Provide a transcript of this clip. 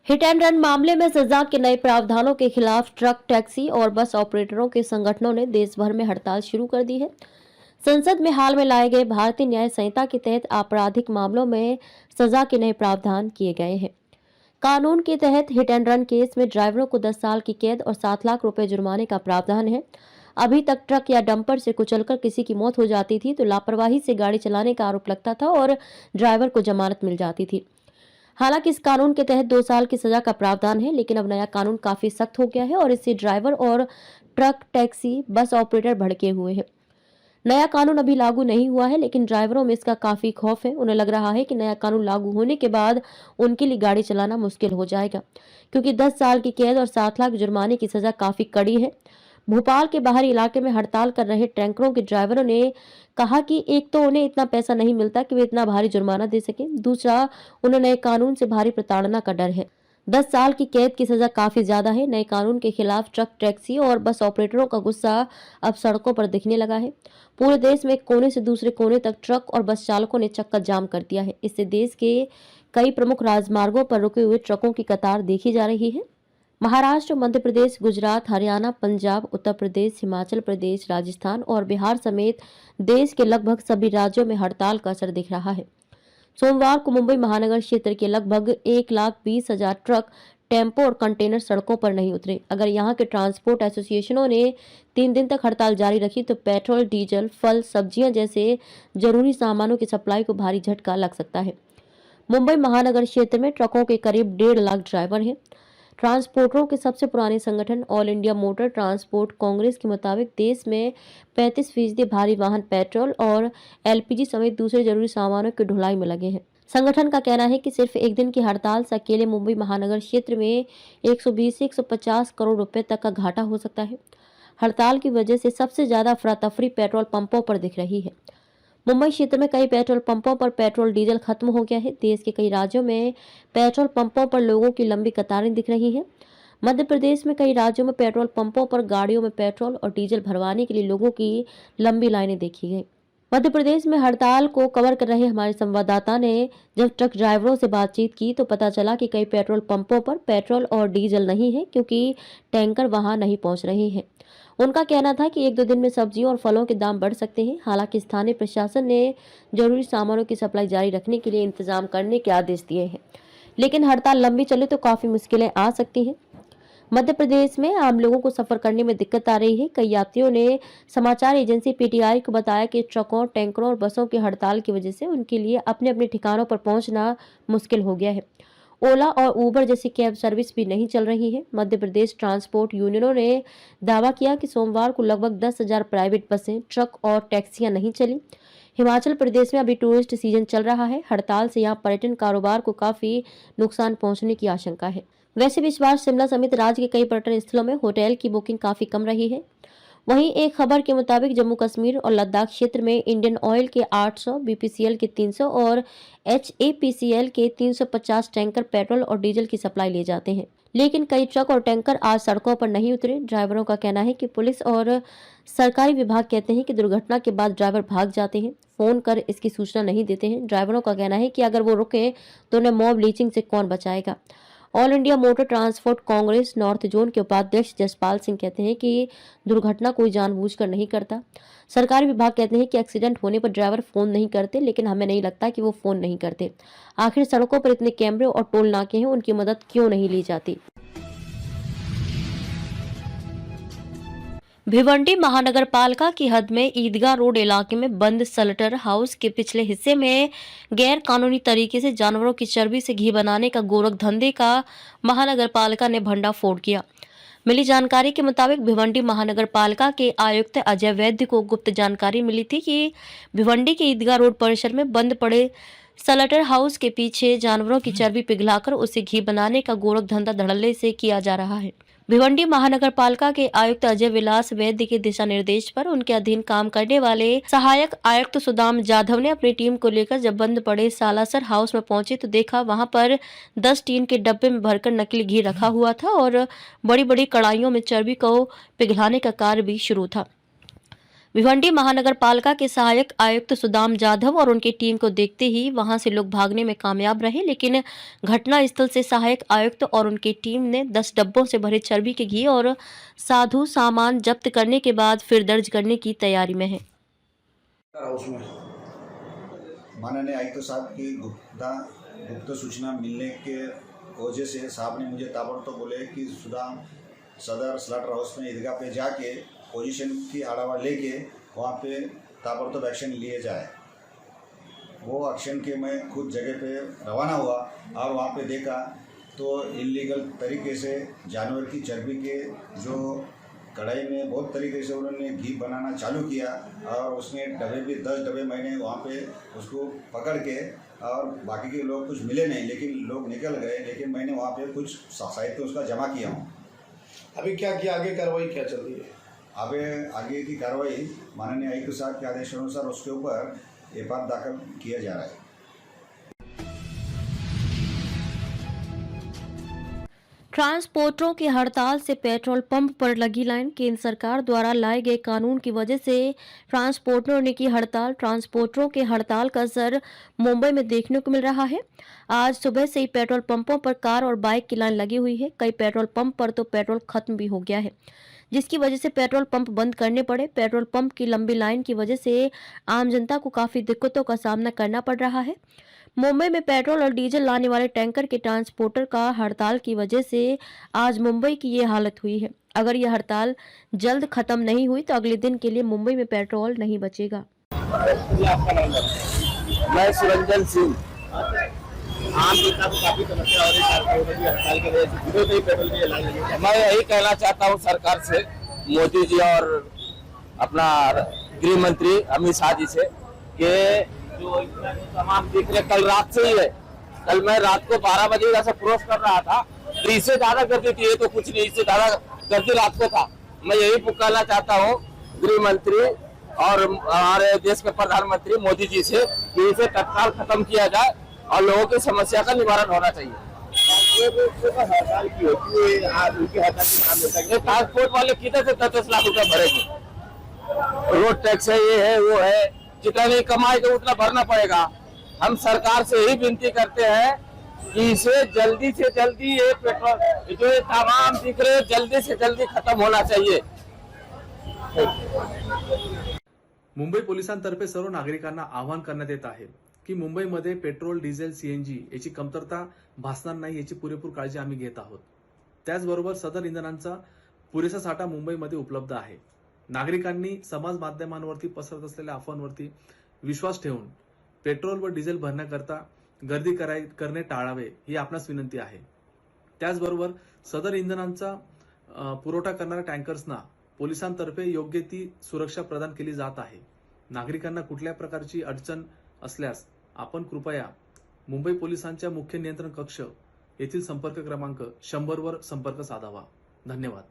Hit and run मामले में सजा के नए प्रावधानों के खिलाफ ट्रक, टैक्सी और बस ऑपरेटरों के संगठनों ने देश भर में हड़ताल शुरू कर दी है। संसद में हाल में लाए गए भारतीय न्याय संहिता के तहत आपराधिक मामलों में सजा के नए प्रावधान किए गए हैं। कानून के तहत हिट एंड रन केस में ड्राइवरों को 10 साल की कैद और 7 लाख रुपए जुर्माने का प्रावधान है। अभी तक ट्रक या डंपर से कुचलकर किसी की मौत हो जाती थी तो लापरवाही से गाड़ी चलाने का आरोप लगता था और ड्राइवर को जमानत मिल जाती थी। हालांकि इस कानून के तहत 2 साल की सजा का प्रावधान है, लेकिन अब नया कानून काफी सख्त हो गया है और इससे ड्राइवर और ट्रक, टैक्सी, बस ऑपरेटर भड़के हुए हैं। नया कानून अभी लागू नहीं हुआ है, लेकिन ड्राइवरों में इसका काफी खौफ है। उन्हें लग रहा है कि नया कानून लागू होने के बाद उनके लिए गाड़ी चलाना मुश्किल हो जाएगा, क्योंकि 10 साल की कैद और 7 लाख जुर्माने की सजा काफी कड़ी है। भोपाल के बाहरी इलाके में हड़ताल कर रहे टैंकरों के ड्राइवरों ने कहा कि एक तो उन्हें इतना पैसा नहीं मिलता कि वे इतना भारी जुर्माना दे सके, दूसरा उन्हें नए कानून से भारी प्रताड़ना का डर है। 10 साल की कैद की सजा काफी ज्यादा है। नए कानून के खिलाफ ट्रक, टैक्सी और बस ऑपरेटरों का गुस्सा अब सड़कों पर दिखने लगा है। पूरे देश में एक कोने से दूसरे कोने तक ट्रक और बस चालकों ने चक्का जाम कर दिया है। इससे देश के कई प्रमुख राजमार्गों पर रुके हुए ट्रकों की कतार देखी जा रही है। महाराष्ट्र, मध्य प्रदेश, गुजरात, हरियाणा, पंजाब, उत्तर प्रदेश, हिमाचल प्रदेश, राजस्थान और बिहार समेत देश के लगभग सभी राज्यों में हड़ताल का असर दिख रहा है। सोमवार को मुंबई महानगर क्षेत्र के लगभग 1,20,000 ट्रक, टेम्पो और कंटेनर सड़कों पर नहीं उतरे। अगर यहां के ट्रांसपोर्ट एसोसिएशनों ने 3 दिन तक हड़ताल जारी रखी तो पेट्रोल, डीजल, फल, सब्जियां जैसे जरूरी सामानों की सप्लाई को भारी झटका लग सकता है। मुंबई महानगर क्षेत्र में ट्रकों के करीब 1.5 लाख ड्राइवर हैं। ट्रांसपोर्टरों के सबसे पुराने संगठन all India motor transport Congress के मुताबिक देश में 35% भारी वाहन पेट्रोल और एलपीजी समेत दूसरे जरूरी सामानों की ढुलाई में लगे हैं। संगठन का कहना है कि सिर्फ एक दिन की हड़ताल से अकेले मुंबई महानगर क्षेत्र में 120 से 150 करोड़ रुपए तक का घाटा हो सकता है। हड़ताल की वजह से सबसे ज्यादा अफरा तफरी पेट्रोल पंपों पर दिख रही है। मुंबई क्षेत्र में कई पेट्रोल पंपों पर पेट्रोल, डीजल खत्म हो गया है। देश के कई राज्यों में पेट्रोल पंपों पर लोगों की लंबी कतारें दिख रही हैं। मध्य प्रदेश में कई राज्यों में पेट्रोल पंपों पर गाड़ियों में पेट्रोल और डीजल भरवाने के लिए लोगों की लंबी लाइनें देखी गई। मध्य प्रदेश में हड़ताल को कवर कर रहे हमारे संवाददाता ने जब ट्रक ड्राइवरों से बातचीत की तो पता चला कि कई पेट्रोल पंपों पर पेट्रोल और डीजल नहीं है, क्योंकि टैंकर वहां नहीं पहुंच रहे हैं। उनका कहना था कि 1-2 दिन में सब्जियों और फलों के दाम बढ़ सकते हैं। हालांकि स्थानीय प्रशासन ने जरूरी सामानों की सप्लाई जारी रखने के लिए इंतजाम करने के आदेश दिए हैं, लेकिन हड़ताल लंबी चले तो काफी मुश्किलें आ सकती हैं। मध्य प्रदेश में आम लोगों को सफर करने में दिक्कत आ रही है। कई यात्रियों ने समाचार एजेंसी पीटीआई को बताया कि ट्रकों, टैंकरों और बसों की हड़ताल की वजह से उनके लिए अपने अपने ठिकानों पर पहुंचना मुश्किल हो गया है। ओला और उबर जैसी कैब सर्विस भी नहीं चल रही है। मध्य प्रदेश ट्रांसपोर्ट यूनियनों ने दावा किया कि सोमवार को लगभग 10,000 प्राइवेट बसें, ट्रक और टैक्सियां नहीं चली। हिमाचल प्रदेश में अभी टूरिस्ट सीजन चल रहा है। हड़ताल से यहां पर्यटन कारोबार को काफी नुकसान पहुंचने की आशंका है। वैसे भी इस बार शिमला समेत राज्य के कई पर्यटन स्थलों में होटल की बुकिंग काफी कम रही है। वहीं एक खबर के मुताबिक जम्मू कश्मीर और लद्दाख क्षेत्र में इंडियन ऑयल के 800, बीपीसीएल के 300 और एचएपीसीएल के 350 टैंकर पेट्रोल और डीजल की सप्लाई ले जाते हैं, लेकिन कई ट्रक और टैंकर आज सड़कों पर नहीं उतरे। ड्राइवरों का कहना है कि पुलिस और सरकारी विभाग कहते हैं कि दुर्घटना के बाद ड्राइवर भाग जाते हैं, फोन कर इसकी सूचना नहीं देते हैं। ड्राइवरों का कहना है कि अगर वो रुके तो उन्हें मॉब लिंचिंग से कौन बचाएगा। All India motor transport Congress north zone के उपाध्यक्ष जसपाल सिंह कहते हैं कि दुर्घटना कोई जानबूझकर नहीं करता। सरकारी विभाग कहते हैं कि एक्सीडेंट होने पर ड्राइवर फोन नहीं करते, लेकिन हमें नहीं लगता कि वो फोन नहीं करते। आखिर सड़कों पर इतने कैमरे और टोल नाके हैं, उनकी मदद क्यों नहीं ली जाती। भिवंडी महानगर पालिका की हद में ईदगाह रोड इलाके में बंद स्लटर हाउस के पिछले हिस्से में गैर कानूनी तरीके से जानवरों की चर्बी से घी बनाने का गोरख धंधे का महानगर पालिका ने भंडाफोड़ किया। मिली जानकारी के मुताबिक भिवंडी महानगर पालिका के आयुक्त अजय वैद्य को गुप्त जानकारी मिली थी कि भिवंडी के ईदगाह रोड परिसर में बंद पड़े स्लटर हाउस के पीछे जानवरों की चर्बी पिघलाकर उसे घी बनाने का गोरख धंधा धड़ल्ले से किया जा रहा है। भिवंडी महानगर पालिका के आयुक्त अजय विलास वैद्य के दिशा निर्देश पर उनके अधीन काम करने वाले सहायक आयुक्त सुदाम जाधव ने अपनी टीम को लेकर जब बंद पड़े सालासर हाउस में पहुंचे तो देखा वहां पर 10 टीन के डब्बे में भरकर नकली घी रखा हुआ था और बड़ी बड़ी कड़ाइयों में चर्बी को पिघलाने का कार्य भी शुरू था। भिवंडी महानगर पालिका के सहायक आयुक्त सुदाम जाधव और उनकी टीम को देखते ही वहां से लोग भागने में कामयाब रहे, लेकिन घटना स्थल से सहायक आयुक्त और उनकी टीम ने 10 डब्बों से भरे चर्बी के घी और साधु सामान जब्त करने के बाद फिर दर्ज करने की तैयारी में है। माननीय आयुक्त साहब की गुप्त सूचना मिलने के वजह से साहब ने मुझे ताबड़तोड़ बोले कि सुदाम सदर स्लॉटर हाउस में ईदगाह पे जाके पोजीशन की आड़ावा लेके वहाँ पे ताबड़तोड़ एक्शन लिए जाए। वो एक्शन के मैं खुद जगह पे रवाना हुआ और वहाँ पे देखा तो इलीगल तरीके से जानवर की चर्बी के जो कढ़ाई में बहुत तरीके से उन्होंने घी बनाना चालू किया और उसने डब्बे भी 10 डब्बे मैंने वहाँ पे उसको पकड़ के, और बाकी के लोग कुछ मिले नहीं लेकिन लोग निकल गए, लेकिन मैंने वहाँ पे कुछ साहित्य उसका जमा किया हूँ। अभी क्या किया, आगे कार्रवाई क्या चल रही है? आगे की कार्रवाई माननीय आयुक्त साहब के आदेशानुसार उसके ऊपर एफआईआर दाखिल किया जा रहा है। ट्रांसपोर्टरों की हड़ताल से पेट्रोल पंप पर लगी लाइन। केंद्र सरकार द्वारा लाए गए कानून की वजह से ट्रांसपोर्टरों ने की हड़ताल। ट्रांसपोर्टरों के हड़ताल का असर मुंबई में देखने को मिल रहा है। आज सुबह से ही पेट्रोल पंपों पर कार और बाइक की लाइन लगी हुई है। कई पेट्रोल पंप पर तो पेट्रोल खत्म भी हो गया है, जिसकी वजह से पेट्रोल पंप बंद करने पड़े। पेट्रोल पंप की लंबी लाइन की वजह से आम जनता को काफी दिक्कतों का सामना करना पड़ रहा है। मुंबई में पेट्रोल और डीजल लाने वाले टैंकर के ट्रांसपोर्टर का हड़ताल की वजह से आज मुंबई की ये हालत हुई है। अगर यह हड़ताल जल्द खत्म नहीं हुई तो अगले दिन के लिए मुंबई में पेट्रोल नहीं बचेगा। मैं सुरंजन सिंह। आम जनता को काफी समस्या हो रही है हड़ताल की वजह से, पेट्रोल की लाइन लगी है। मैं यही कहना चाहता हूँ सरकार से, मोदी जी और अपना गृह मंत्री अमित शाह जी से, कि जो तमाम दिख रहे कल रात से ही है। कल मैं रात को 12 बजे ऐसा क्रॉस कर रहा था तो इससे ज्यादा गर्दी थी, ये तो कुछ नहीं, इससे ज्यादा गर्दी रात को था। मैं यही पुकारना चाहता हूँ गृह मंत्री और हमारे देश के प्रधानमंत्री मोदी जी से कि इसे तत्काल खत्म किया जाए और लोगों की समस्या का निवारण होना चाहिए। ट्रांसपोर्ट वाले किधर से 10 लाख रुपए भरेंगे? रोड टैक्स है, ये है, वो है, जितना नहीं कमाएगा उतना भरना पड़ेगा। हम सरकार से ही विनती करते हैं कि इसे जल्दी से जल्दी ये पेट्रोल जो ये तमाम दिख रहे जल्दी से जल्दी खत्म होना चाहिए। मुंबई पोलिसांतर्फे सर्व नागरिकांना आवाहन करण्यात येत आहे की मुंबईमध्ये पेट्रोल, डिझेल, सीएनजी याची कमतरता भासणार नाही याची पुरेपूर काळजी आम्ही घेत आहोत। त्याचबरोबर सदर इंधनांचा पुरेसा साठा मुंबईमध्ये उपलब्ध आहे। नागरिकांनी समाज माध्यमांवरती पसरत असलेल्या अफवांवरती विश्वास ठेवून पेट्रोल व डिझेल भरण्याकरता गर्दी करणे टाळावे ही आपणास विनंती आहे। त्याचबरोबर सदर इंधनांचा पुरवठा करणाऱ्या टँकर्सना पोलिसांतर्फे योग्य ती सुरक्षा प्रदान केली जात आहे। नागरिकांना कुठल्या प्रकारची अडचण असल्यास आपण कृपया मुंबई पोलिसांच्या मुख्य नियंत्रण कक्ष येथील संपर्क क्रमांक 100 वर संपर्क साधावा। धन्यवाद।